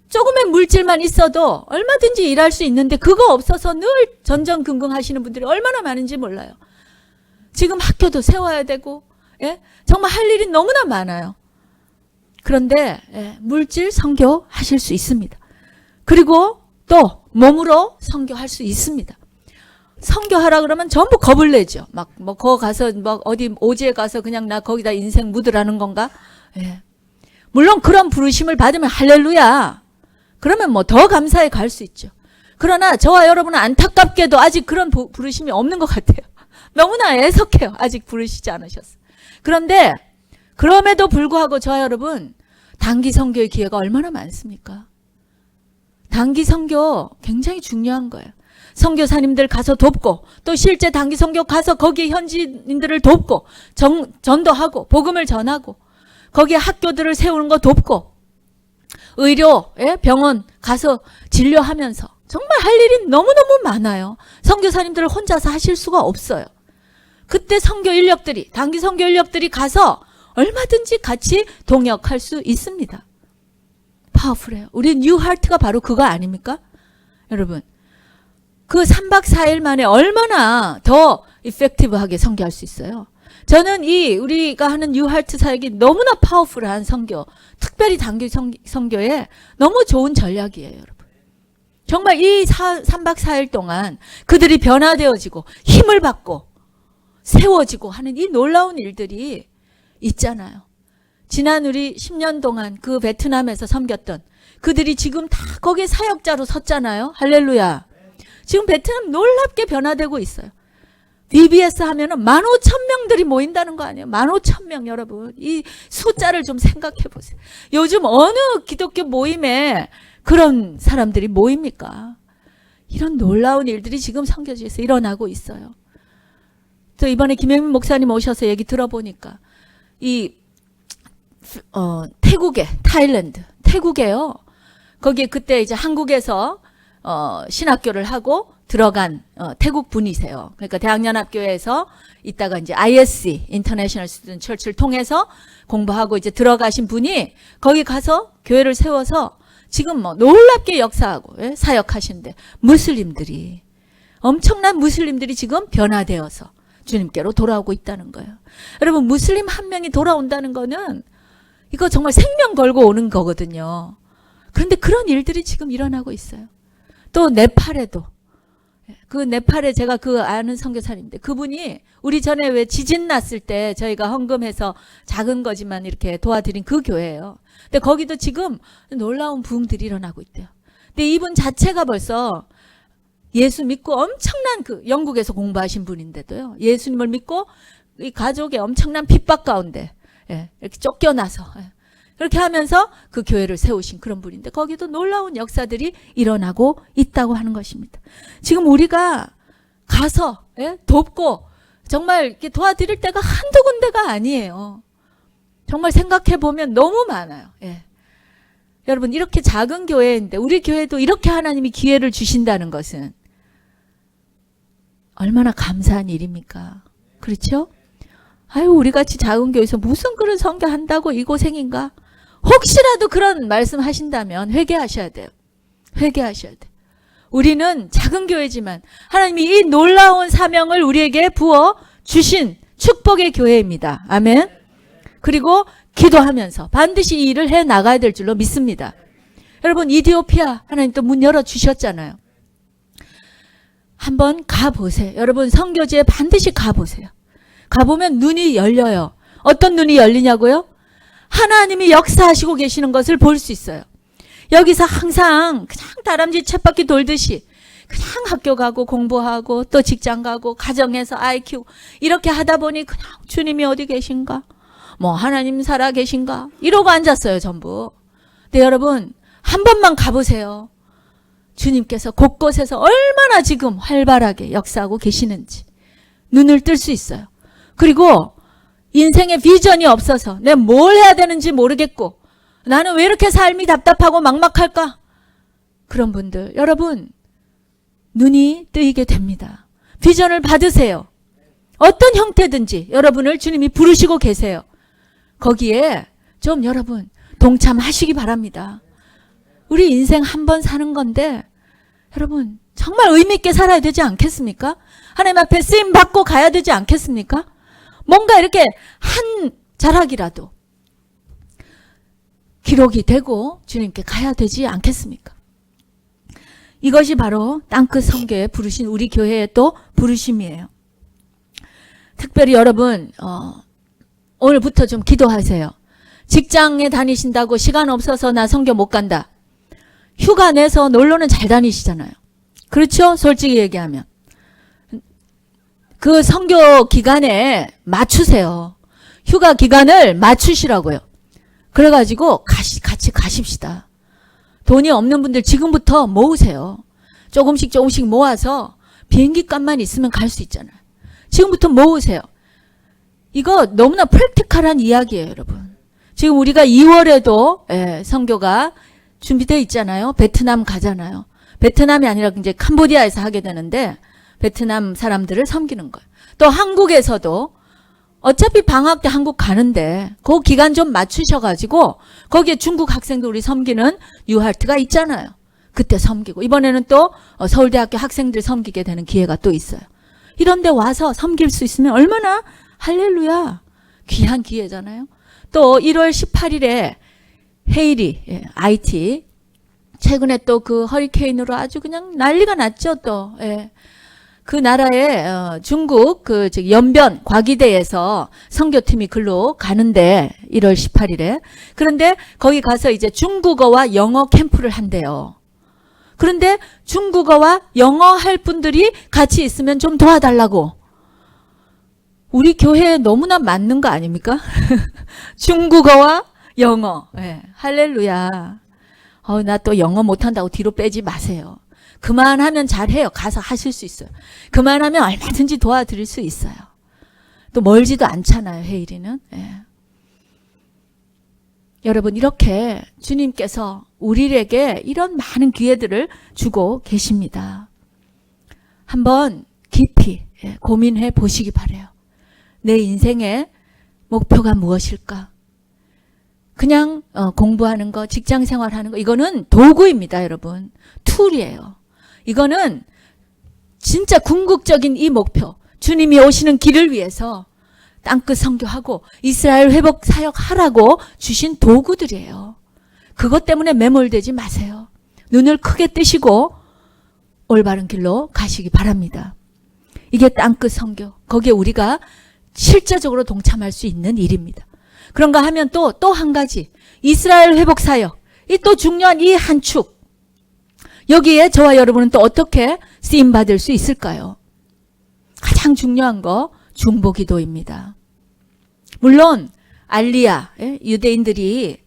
조금의 물질만 있어도 얼마든지 일할 수 있는데 그거 없어서 늘 전전긍긍 하시는 분들이 얼마나 많은지 몰라요. 지금 학교도 세워야 되고 정말 할 일이 너무나 많아요. 그런데 물질 선교하실 수 있습니다. 그리고 또 몸으로 선교할 수 있습니다. 선교하라 그러면 전부 겁을 내죠. 거 가서 어디 오지에 가서 그냥 나 거기다 인생 묻으라는 건가? 물론 그런 부르심을 받으면 할렐루야. 그러면 더 감사히 갈 수 있죠. 그러나 저와 여러분은 안타깝게도 아직 그런 부르심이 없는 것 같아요. 너무나 애석해요. 아직 부르시지 않으셨어요. 그런데 그럼에도 불구하고 저와 여러분 단기 선교의 기회가 얼마나 많습니까? 단기 선교 굉장히 중요한 거예요. 선교사님들 가서 돕고 또 실제 단기 선교 가서 거기 현지인들을 돕고 전도하고 복음을 전하고 거기에 학교들을 세우는 거 돕고 의료 병원 가서 진료하면서 정말 할 일이 너무너무 많아요. 선교사님들을 혼자서 하실 수가 없어요. 그때 선교 인력들이 단기 선교 인력들이 가서 얼마든지 같이 동역할 수 있습니다. 파워풀해요. 우리 뉴하트가 바로 그거 아닙니까? 여러분 그 3박 4일 만에 얼마나 더 이펙티브하게 선교할 수 있어요. 저는 우리가 하는 뉴하트 사역이 너무나 파워풀한 선교, 특별히 단기 선교에 너무 좋은 전략이에요, 여러분. 정말 이 3박 4일 동안 그들이 변화되어지고 힘을 받고 세워지고 하는 이 놀라운 일들이 있잖아요. 지난 우리 10년 동안 그 베트남에서 섬겼던 그들이 지금 다 거기에 사역자로 섰잖아요. 할렐루야. 지금 베트남 놀랍게 변화되고 있어요. VBS 하면은 15,000명들이 모인다는 거 아니에요? 15,000명 여러분. 이 숫자를 좀 생각해 보세요. 요즘 어느 기독교 모임에 그런 사람들이 모입니까? 이런 놀라운 일들이 지금 선교지에서 일어나고 있어요. 또 이번에 김영민 목사님 오셔서 얘기 들어보니까 태국에 타일랜드 태국에요. 거기에 그때 이제 한국에서 신학교를 하고 들어간 태국 분이세요. 그러니까 대학연합교회에서 있다가 이제 ISC 인터내셔널 스튜던트 처치를 통해서 공부하고 이제 들어가신 분이 거기 가서 교회를 세워서 지금 뭐 놀랍게 역사하고 사역하시는데 무슬림들이 엄청난 무슬림들이 지금 변화되어서 주님께로 돌아오고 있다는 거예요. 여러분 무슬림 한 명이 돌아온다는 거는 이거 정말 생명 걸고 오는 거거든요. 그런데 그런 일들이 지금 일어나고 있어요. 또 네팔에도 그 네팔에 제가 그 아는 선교사님인데 그분이 우리 전에 왜 지진 났을 때 저희가 헌금해서 작은 거지만 이렇게 도와드린 그 교회예요. 근데 거기도 지금 놀라운 부흥들이 일어나고 있대요. 근데 이분 자체가 벌써 예수 믿고 엄청난 그 영국에서 공부하신 분인데도요. 예수님을 믿고 이 가족의 엄청난 핍박 가운데 이렇게 쫓겨나서 그렇게 하면서 그 교회를 세우신 그런 분인데 거기도 놀라운 역사들이 일어나고 있다고 하는 것입니다. 지금 우리가 가서 돕고 정말 이렇게 도와드릴 때가 한두 군데가 아니에요. 정말 생각해 보면 너무 많아요. 여러분 이렇게 작은 교회인데 우리 교회도 이렇게 하나님이 기회를 주신다는 것은 얼마나 감사한 일입니까? 그렇죠? 아유 우리같이 작은 교회에서 무슨 그런 선교한다고 이 고생인가? 혹시라도 그런 말씀 하신다면 회개하셔야 돼요. 회개하셔야 돼요. 우리는 작은 교회지만 하나님이 이 놀라운 사명을 우리에게 부어 주신 축복의 교회입니다. 아멘. 그리고 기도하면서 반드시 이 일을 해 나가야 될 줄로 믿습니다. 여러분 이디오피아 하나님 또 문 열어주셨잖아요. 한번 가보세요. 여러분 선교지에 반드시 가보세요. 가보면 눈이 열려요. 어떤 눈이 열리냐고요? 하나님이 역사하시고 계시는 것을 볼 수 있어요. 여기서 항상 그냥 다람쥐 쳇바퀴 돌듯이 그냥 학교 가고 공부하고 또 직장 가고 가정에서 아이 키우고 이렇게 하다 보니 그냥 주님이 어디 계신가? 뭐 하나님 살아 계신가? 이러고 앉았어요 전부. 근데 여러분 한 번만 가보세요. 주님께서 곳곳에서 얼마나 지금 활발하게 역사하고 계시는지 눈을 뜰 수 있어요. 그리고 인생의 비전이 없어서 내가 뭘 해야 되는지 모르겠고 나는 왜 이렇게 삶이 답답하고 막막할까? 그런 분들 여러분 눈이 뜨이게 됩니다. 비전을 받으세요. 어떤 형태든지 여러분을 주님이 부르시고 계세요. 거기에 좀 여러분 동참하시기 바랍니다. 우리 인생 한 번 사는 건데 여러분 정말 의미 있게 살아야 되지 않겠습니까? 하나님 앞에 쓰임 받고 가야 되지 않겠습니까? 뭔가 이렇게 한 자락이라도 기록이 되고 주님께 가야 되지 않겠습니까? 이것이 바로 땅끝 선교에 부르신 우리 교회의 또 부르심이에요. 특별히 여러분 오늘부터 좀 기도하세요. 직장에 다니신다고 시간 없어서 나 선교 못 간다. 휴가 내서 놀러는 잘 다니시잖아요. 그렇죠? 솔직히 얘기하면. 그 선교 기간에 맞추세요. 휴가 기간을 맞추시라고요. 그래가지고 같이 가십시다. 돈이 없는 분들 지금부터 모으세요. 조금씩 모아서 비행기 값만 있으면 갈 수 있잖아요. 지금부터 모으세요. 이거 너무나 프랙티컬한 이야기예요, 여러분. 지금 우리가 2월에도 선교가 준비되어 있잖아요. 베트남 가잖아요. 베트남이 아니라 이제 캄보디아에서 하게 되는데 베트남 사람들을 섬기는 거예요. 또 한국에서도 어차피 방학 때 한국 가는데 그 기간 좀 맞추셔가지고 거기에 중국 학생들 우리 섬기는 유할트가 있잖아요. 그때 섬기고 이번에는 또 서울대학교 학생들 섬기게 되는 기회가 또 있어요. 이런 데 와서 섬길 수 있으면 얼마나 할렐루야 귀한 기회잖아요. 또 1월 18일에 헤이리 IT 최근에 또 그 허리케인으로 아주 그냥 난리가 났죠. 또 그 나라의 중국 그 연변 과기대에서 선교팀이 글로 가는데 1월 18일에 그런데 거기 가서 이제 중국어와 영어 캠프를 한대요. 그런데 중국어와 영어 할 분들이 같이 있으면 좀 도와달라고. 우리 교회에 너무나 맞는 거 아닙니까? 중국어와 영어. 할렐루야. 나 또 영어 못한다고 뒤로 빼지 마세요. 그만하면 잘해요. 가서 하실 수 있어요. 그만하면 얼마든지 도와드릴 수 있어요. 또 멀지도 않잖아요. 헤이리는. 여러분 이렇게 주님께서 우리에게 이런 많은 기회들을 주고 계십니다. 한번 깊이 고민해 보시기 바라요. 내 인생의 목표가 무엇일까? 그냥 공부하는 거, 직장 생활하는 거 이거는 도구입니다. 여러분. 툴이에요. 이거는 진짜 궁극적인 이 목표, 주님이 오시는 길을 위해서 땅끝 선교하고 이스라엘 회복 사역하라고 주신 도구들이에요. 그것 때문에 매몰되지 마세요. 눈을 크게 뜨시고 올바른 길로 가시기 바랍니다. 이게 땅끝 선교. 거기에 우리가 실제적으로 동참할 수 있는 일입니다. 그런가 하면 또 한 가지 이스라엘 회복 사역. 이 또 중요한 이 한 축. 여기에 저와 여러분은 또 어떻게 쓰임 받을 수 있을까요? 가장 중요한 거 중보 기도입니다. 물론 알리야 유대인들이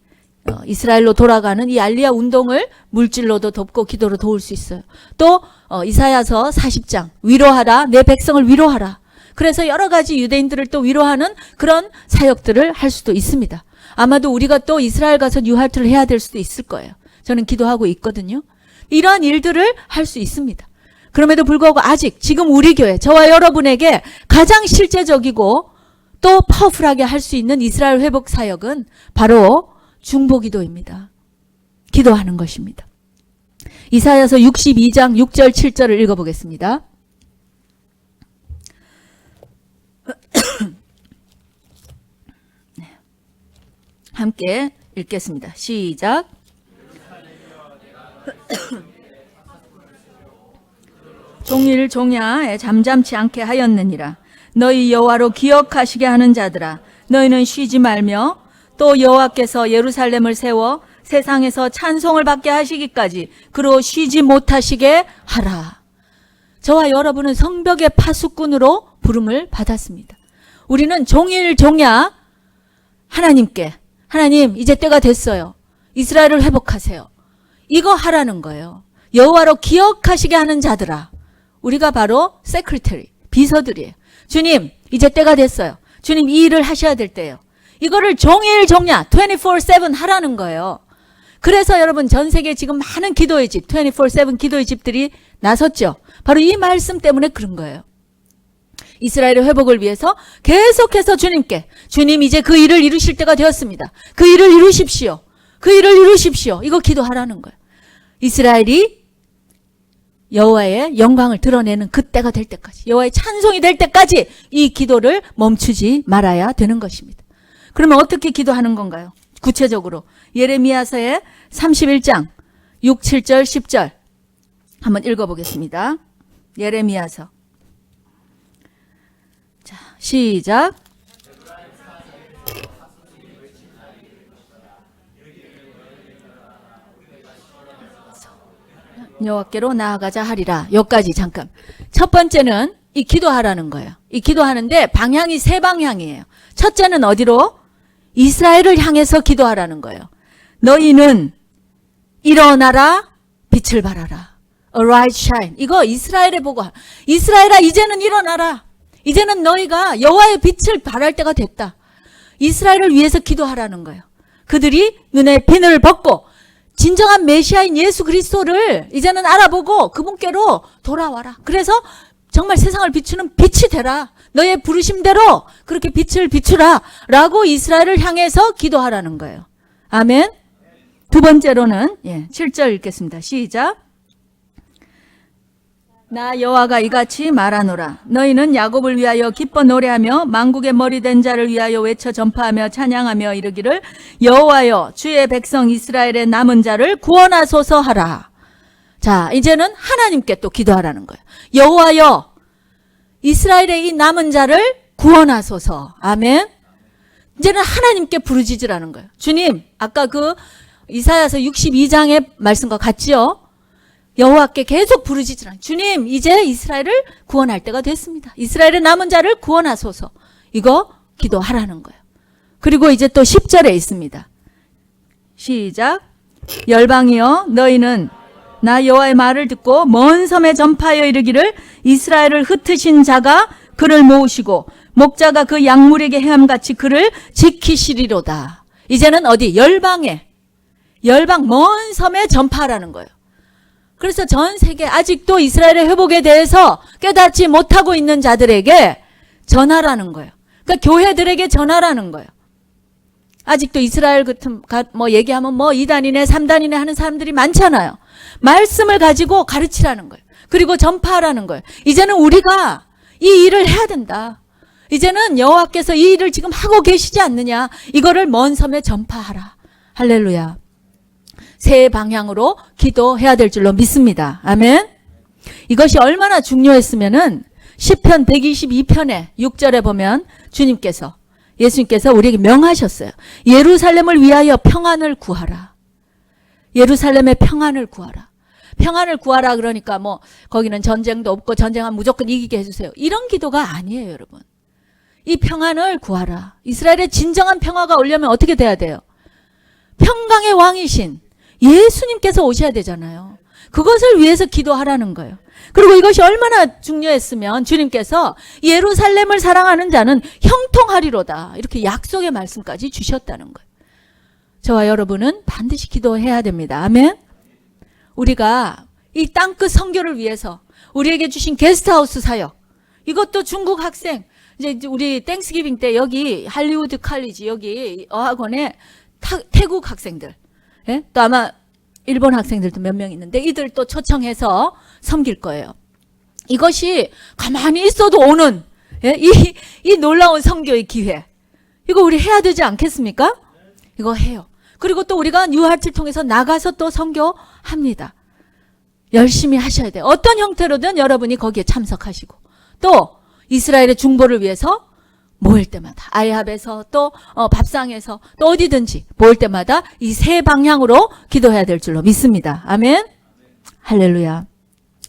이스라엘로 돌아가는 이 알리야 운동을 물질로도 돕고 기도로 도울 수 있어요. 또 이사야서 40장 위로하라 내 백성을 위로하라. 그래서 여러 가지 유대인들을 또 위로하는 그런 사역들을 할 수도 있습니다. 아마도 우리가 또 이스라엘 가서 유할트를 해야 될 수도 있을 거예요. 저는 기도하고 있거든요. 이러한 일들을 할 수 있습니다. 그럼에도 불구하고 아직 지금 우리 교회 저와 여러분에게 가장 실제적이고 또 파워풀하게 할 수 있는 이스라엘 회복 사역은 바로 중보기도입니다. 기도하는 것입니다. 이사야서 62장 6절 7절을 읽어보겠습니다. 함께 읽겠습니다. 시작. 종일 종야에 잠잠치 않게 하였느니라. 너희 여호와로 기억하시게 하는 자들아 너희는 쉬지 말며 또 여호와께서 예루살렘을 세워 세상에서 찬송을 받게 하시기까지 그로 쉬지 못하시게 하라. 저와 여러분은 성벽의 파수꾼으로 부름을 받았습니다. 우리는 종일 종야 하나님께 하나님 이제 때가 됐어요. 이스라엘을 회복하세요. 이거 하라는 거예요. 여호와로 기억하시게 하는 자들아. 우리가 바로 세크리터리, 비서들이에요. 주님 이제 때가 됐어요. 주님 이 일을 하셔야 될 때예요. 이거를 종일 종야 24/7 하라는 거예요. 그래서 여러분 전 세계 지금 많은 기도의 집 24/7 기도의 집들이 나섰죠. 바로 이 말씀 때문에 그런 거예요. 이스라엘의 회복을 위해서 계속해서 주님께 주님 이제 그 일을 이루실 때가 되었습니다. 그 일을 이루십시오. 그 일을 이루십시오. 이거 기도하라는 거예요. 이스라엘이 여호와의 영광을 드러내는 그때가 될 때까지 여호와의 찬송이 될 때까지 이 기도를 멈추지 말아야 되는 것입니다. 그러면 어떻게 기도하는 건가요? 구체적으로 예레미야서의 31장 6, 7절, 10절 한번 읽어보겠습니다. 예레미야서 자 시작. 여호와께로 나아가자 하리라. 여기까지 잠깐. 첫 번째는 이 기도하라는 거예요. 이 기도하는데 방향이 세 방향이에요. 첫째는 어디로? 이스라엘을 향해서 기도하라는 거예요. 너희는 일어나라, 빛을 발하라. Arise, shine. 이거 이스라엘에 보고, 이스라엘아 이제는 일어나라. 이제는 너희가 여호와의 빛을 발할 때가 됐다. 이스라엘을 위해서 기도하라는 거예요. 그들이 눈에 비늘을 벗고 진정한 메시아인 예수 그리스도를 이제는 알아보고 그분께로 돌아와라. 그래서 정말 세상을 비추는 빛이 되라. 너의 부르심대로 그렇게 빛을 비추라. 라고 이스라엘을 향해서 기도하라는 거예요. 아멘. 두 번째로는 7절 읽겠습니다. 시작. 나 여호와가 이같이 말하노라. 너희는 야곱을 위하여 기뻐 노래하며 만국의 머리된 자를 위하여 외쳐 전파하며 찬양하며 이르기를 여호와여 주의 백성 이스라엘의 남은 자를 구원하소서 하라. 자, 이제는 하나님께 또 기도하라는 거예요. 여호와여 이스라엘의 이 남은 자를 구원하소서. 아멘. 이제는 하나님께 부르짖으라는 거예요. 주님, 아까 그 이사야서 62장의 말씀과 같지요? 여호와께 계속 부르짖으라. 주님, 이제 이스라엘을 구원할 때가 됐습니다. 이스라엘의 남은 자를 구원하소서. 이거 기도하라는 거예요. 그리고 이제 또 10절에 있습니다. 시작. 열방이여 너희는 나 여호와의 말을 듣고 먼 섬에 전파하여 이르기를 이스라엘을 흩으신 자가 그를 모으시고 목자가 그 약물에게 행함같이 그를 지키시리로다. 이제는 어디? 열방 먼 섬에 전파하라는 거예요. 그래서 전 세계 아직도 이스라엘의 회복에 대해서 깨닫지 못하고 있는 자들에게 전하라는 거예요. 그러니까 교회들에게 전하라는 거예요. 아직도 이스라엘 같은 얘기하면 2단이네 3단이네 하는 사람들이 많잖아요. 말씀을 가지고 가르치라는 거예요. 그리고 전파하라는 거예요. 이제는 우리가 이 일을 해야 된다. 이제는 여호와께서 이 일을 지금 하고 계시지 않느냐. 이거를 먼 섬에 전파하라. 할렐루야. 새 방향으로 기도해야 될 줄로 믿습니다. 아멘. 이것이 얼마나 중요했으면은 시편 122편에 6절에 보면 예수님께서 우리에게 명하셨어요. 예루살렘을 위하여 평안을 구하라. 예루살렘의 평안을 구하라. 평안을 구하라 그러니까 거기는 전쟁도 없고 전쟁하면 무조건 이기게 해주세요. 이런 기도가 아니에요, 여러분. 이 평안을 구하라. 이스라엘의 진정한 평화가 오려면 어떻게 돼야 돼요? 평강의 왕이신 예수님께서 오셔야 되잖아요. 그것을 위해서 기도하라는 거예요. 그리고 이것이 얼마나 중요했으면 주님께서 예루살렘을 사랑하는 자는 형통하리로다. 이렇게 약속의 말씀까지 주셨다는 거예요. 저와 여러분은 반드시 기도해야 됩니다. 아멘. 우리가 이 땅끝 선교를 위해서 우리에게 주신 게스트하우스 사역, 이것도 중국 학생, 이제 우리 땡스기빙 때 여기 할리우드 칼리지 여기 어학원에 태국 학생들, 또 아마 일본 학생들도 몇 명 있는데 이들 또 초청해서 섬길 거예요. 이것이 가만히 있어도 오는 이 놀라운 선교의 기회, 이거 우리 해야 되지 않겠습니까? 이거 해요. 그리고 또 우리가 뉴하트를 통해서 나가서 또 선교합니다. 열심히 하셔야 돼요. 어떤 형태로든 여러분이 거기에 참석하시고, 또 이스라엘의 중보를 위해서 모일 때마다 아이합에서 또 밥상에서 또 어디든지 모일 때마다 이 세 방향으로 기도해야 될 줄로 믿습니다. 아멘. 할렐루야.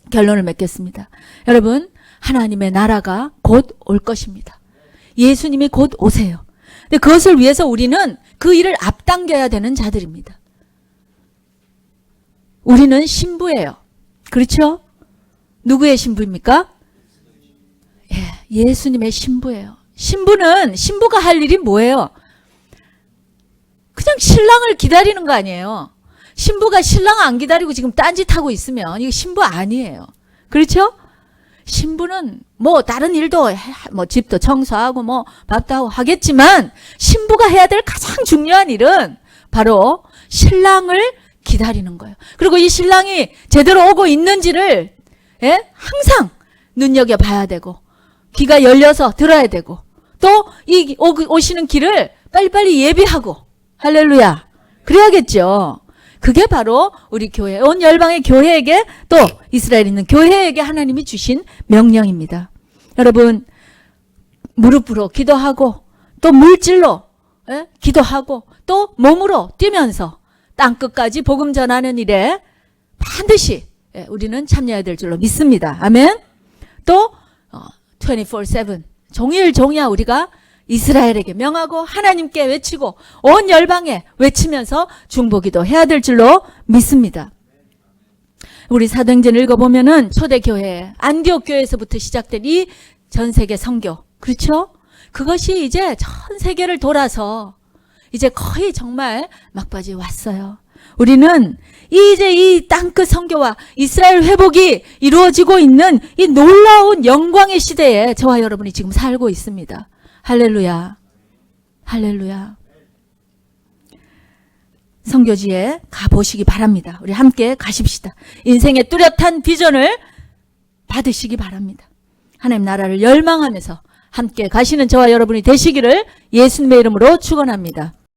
결론을 맺겠습니다. 여러분, 하나님의 나라가 곧 올 것입니다. 예수님이 곧 오세요. 근데 그것을 위해서 우리는 그 일을 앞당겨야 되는 자들입니다. 우리는 신부예요. 그렇죠? 누구의 신부입니까? 예수님의 신부예요. 신부가 할 일이 뭐예요? 그냥 신랑을 기다리는 거 아니에요. 신부가 신랑 안 기다리고 지금 딴짓하고 있으면 이거 신부 아니에요. 그렇죠? 신부는 다른 일도 집도 청소하고 밥도 하고 하겠지만 하겠지만 해야 될 가장 중요한 일은 바로 신랑을 기다리는 거예요. 그리고 이 신랑이 제대로 오고 있는지를 항상 눈여겨봐야 되고 귀가 열려서 들어야 되고 또 이 오시는 길을 빨리빨리 예비하고, 할렐루야, 그래야겠죠. 그게 바로 우리 교회, 온 열방의 교회에게 또 이스라엘에 있는 교회에게 하나님이 주신 명령입니다. 여러분, 무릎으로 기도하고 또 물질로 기도하고 또 몸으로 뛰면서 땅끝까지 복음 전하는 일에 반드시 예, 우리는 참여해야 될 줄로 믿습니다. 아멘. 또 24/7 종일종야 우리가 이스라엘에게 명하고 하나님께 외치고 온 열방에 외치면서 중보기도 해야 될 줄로 믿습니다. 우리 사도행전 읽어보면은 초대교회 안디옥 교회에서부터 시작된 이 전세계 선교, 그렇죠? 그것이 이제 전 세계를 돌아서 이제 거의 정말 막바지 왔어요. 우리는 이제 이 땅끝 선교와 이스라엘 회복이 이루어지고 있는 이 놀라운 영광의 시대에 저와 여러분이 지금 살고 있습니다. 할렐루야. 할렐루야. 선교지에 가보시기 바랍니다. 우리 함께 가십시다. 인생의 뚜렷한 비전을 받으시기 바랍니다. 하나님 나라를 열망하면서 함께 가시는 저와 여러분이 되시기를 예수님의 이름으로 축원합니다.